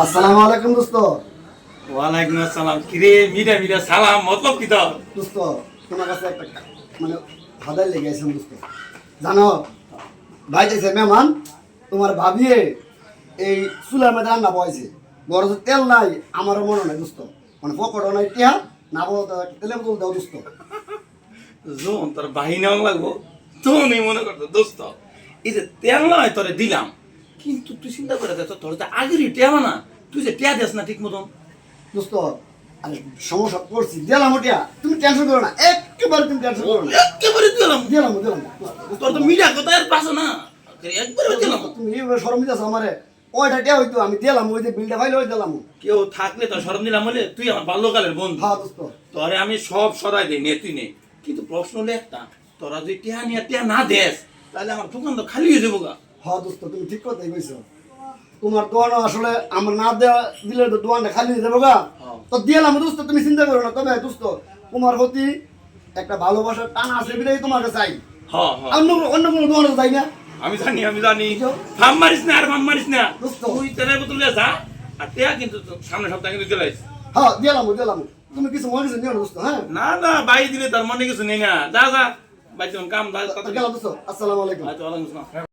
আসসালামু আলাইকুম দোস্ত। ওয়ালাইকুম আসসালাম। কিরে মিরা মিরা সালাম মতলব কি তোর? দোস্ত তোমার কাছে একটা মানে ভাদাই লেগে আছেন দোস্ত। জানো ভাই চাইছে মেহমান তোমার ভাবিয়ে এই চুলার মধ্যে রান্না বয়েছে, বড় তো তেল নাই, আমারও মনে নাই দোস্ত, মানে পকড়ও নাই টিয়া না বলো তো তেলের বোতল দাও দোস্ত। জোন তোর বাহিনী লাগবো তো নেই মনে করতো দোস্ত। এই যে তেল নয় তোরে দিলাম, কিন্তু তুই চিন্তা করে দেখ তোর তো আগেরই টেয়া না, তুই যে টেয়া দেস না ঠিক মতন। দোস্ত আরে সমস্যা করছি, দিলাম ওটিয়া, তুমি টেনশন করো না, একেবারে তুমি টেনশন করো না। একেবারে দিলাম। দিলাম দিলাম তোর তো মিডিয়া কথা আর পাস না, একবারে দিলাম। তুমি এইভাবে সরম দিতেছ আমারে, ওইটা টিয়া হইতো আমি দিলাম, ওই যে বিলটা পাইলে ওই দিলাম। কেউ থাকলে তোর শরম দিলাম বলে তুই আমার বাল্যকালের বন্ধু। হ্যাঁ দোস্ত। তোরে আমি সব সরাই দিই নে তুই নে, কিন্তু প্রশ্ন হলো একটা, তোরা যদি টেয়া নিয়ে টেয়া না দেস তাহলে আমার দোকান তো খালি হয়ে যাবো গা। হ্যাঁ দোস্ত তুমি ঠিক কথাই কইছো, তোমার দোয়ান আসলে আমার না দেওয়া দিলে তো দোয়ানটা খালি হয়ে যাবো গা। তো দিলাম দোস্ত, তুমি চিন্তা করো না। তবে দোস্ত তোমার প্রতি একটা ভালোবাসার টান আছে বিধায় তোমাকে চাই, হ্যাঁ হ্যাঁ অন্য অন্য কোনো দোয়ানে চাই না। আমি জানি আমি জানি। ফাম মারিস না আর ফাম মারিস না, দোস্ত। তুই তেলের বোতলে যা আর টেয়া কিন্তু সামনে সপ্তাহে কিন্তু দিলাইস। হ্যাঁ দিলাম দিলাম, তুমি কিছু মনে কিছু নিও না দোস্ত। হ্যাঁ না না বাই দিলে তার মনে কিছু নেই না, যা যা বাই কাম যা। গেলাম দোস্ত, আসসালামু আলাইকুম। আচ্ছা ওয়ালাইকুম আসসালাম।